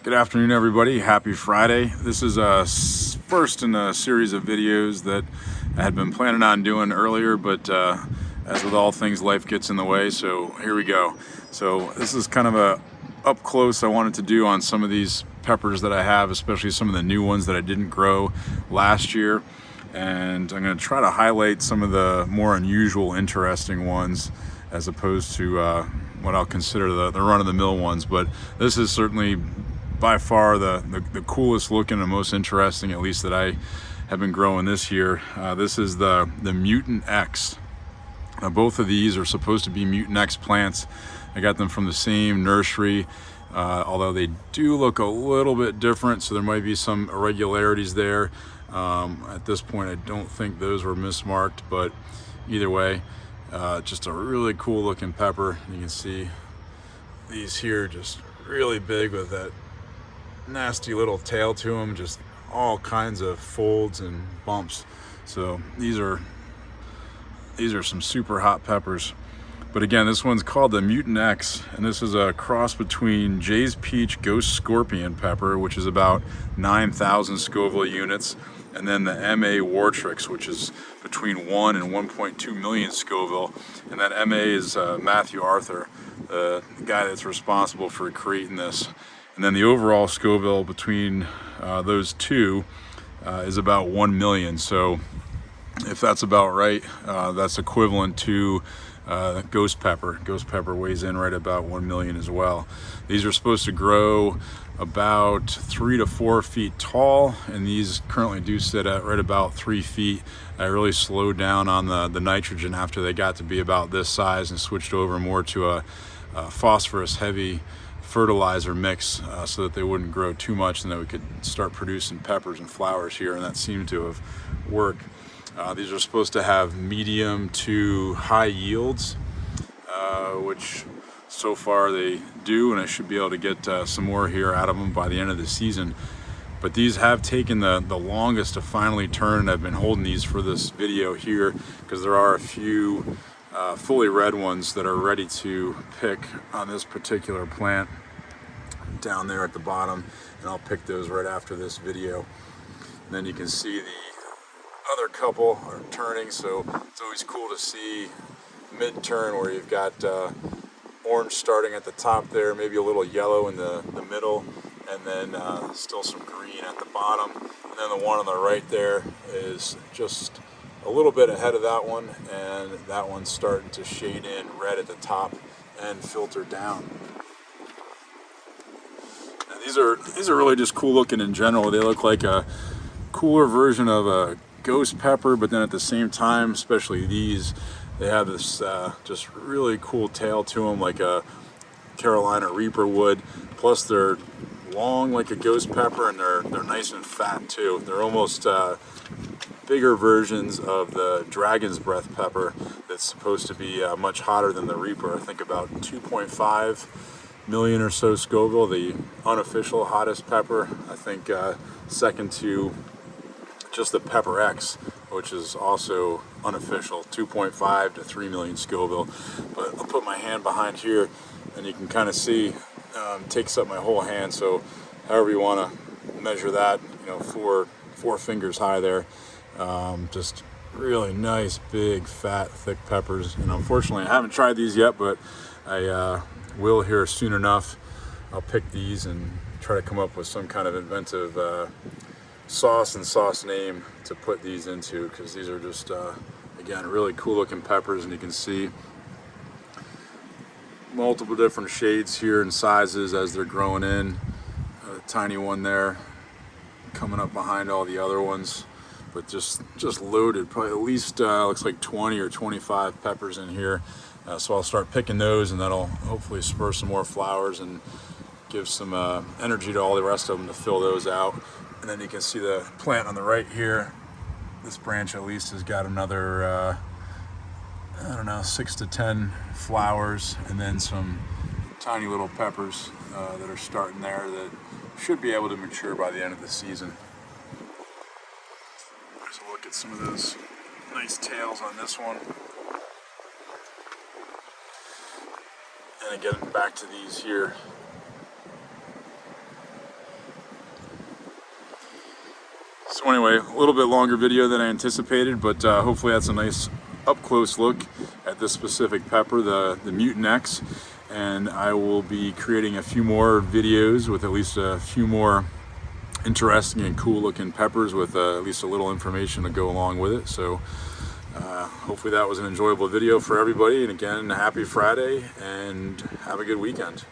Good afternoon, everybody. Happy Friday. This is first in a series of videos that I had been planning on doing earlier, but as with all things, life gets in the way, so here we go. So this is kind of a up close I wanted to do on some of these peppers that I have, especially some of the new ones that I didn't grow last year. And I'm going to try to highlight some of the more unusual, interesting ones as opposed to what I'll consider the run-of-the-mill ones. But this is certainly by far the coolest looking and most interesting, at least that I have been growing this year. This is the Mutant X. Both of these are supposed to be Mutant X plants. I got them from the same nursery, although they do look a little bit different, so there might be some irregularities there. At this point, I don't think those were mismarked, but either way, just a really cool looking pepper. You can see these here just really big with that nasty little tail to them, just all kinds of folds and bumps. So these are some super hot peppers. But again, this one's called the Mutant X, and this is a cross between Jay's Peach Ghost Scorpion pepper, which is about 9,000 Scoville units, and then the MA Wartryx, which is between 1 and 1.2 million Scoville. And that MA is Matthew Arthur, the guy that's responsible for creating this. And then the overall Scoville between those two is about 1 million. So if that's about right, that's equivalent to ghost pepper. Ghost pepper weighs in right about 1 million as well. These are supposed to grow about 3 to 4 feet tall, and these currently do sit at right about 3 feet. I really slowed down on the nitrogen after they got to be about this size and switched over more to a phosphorus heavy fertilizer mix so that they wouldn't grow too much and that we could start producing peppers and flowers here, and that seemed to have worked. These are supposed to have medium to high yields, which so far they do, and I should be able to get some more here out of them by the end of the season. But these have taken the longest to finally turn, and I've been holding these for this video here because there are a few fully red ones that are ready to pick on this particular plant down there at the bottom, and I'll pick those right after this video. And then you can see the other couple are turning, so it's always cool to see mid-turn where you've got orange starting at the top there, maybe a little yellow in the middle, and then still some green at the bottom. And then the one on the right there is just a little bit ahead of that one, and that one's starting to shade in red at the top and filter down. And these are really just cool looking in general. They look like a cooler version of a ghost pepper, but then at the same time, especially these, they have this just really cool tail to them, like a Carolina Reaper would. Plus they're long like a ghost pepper, and they're nice and fat too. They're almost bigger versions of the Dragon's Breath pepper that's supposed to be much hotter than the Reaper. I think about 2.5 million or so Scoville, the unofficial hottest pepper. I think second to just the Pepper X, which is also unofficial, 2.5 to 3 million Scoville. But I'll put my hand behind here, and you can kind of see takes up my whole hand. So however you want to measure that, four fingers high there. Just really nice, big, fat, thick peppers. And unfortunately, I haven't tried these yet, but I will here soon enough. I'll pick these and try to come up with some kind of inventive sauce and sauce name to put these into, because these are just again really cool looking peppers, and you can see multiple different shades here and sizes as they're growing in. A tiny one there coming up behind all the other ones, but just loaded, probably at least looks like 20 or 25 peppers in here. So I'll start picking those, and that'll hopefully spur some more flowers and give some energy to all the rest of them to fill those out. And then you can see the plant on the right here. This branch at least has got another, 6 to 10 flowers, and then some tiny little peppers that are starting there that should be able to mature by the end of the season. There's a look at some of those nice tails on this one. And again, back to these here. So anyway, a little bit longer video than I anticipated, but hopefully that's a nice up-close look at this specific pepper, the Mutant X. And I will be creating a few more videos with at least a few more interesting and cool looking peppers with at least a little information to go along with it. So hopefully that was an enjoyable video for everybody. And again, happy Friday and have a good weekend.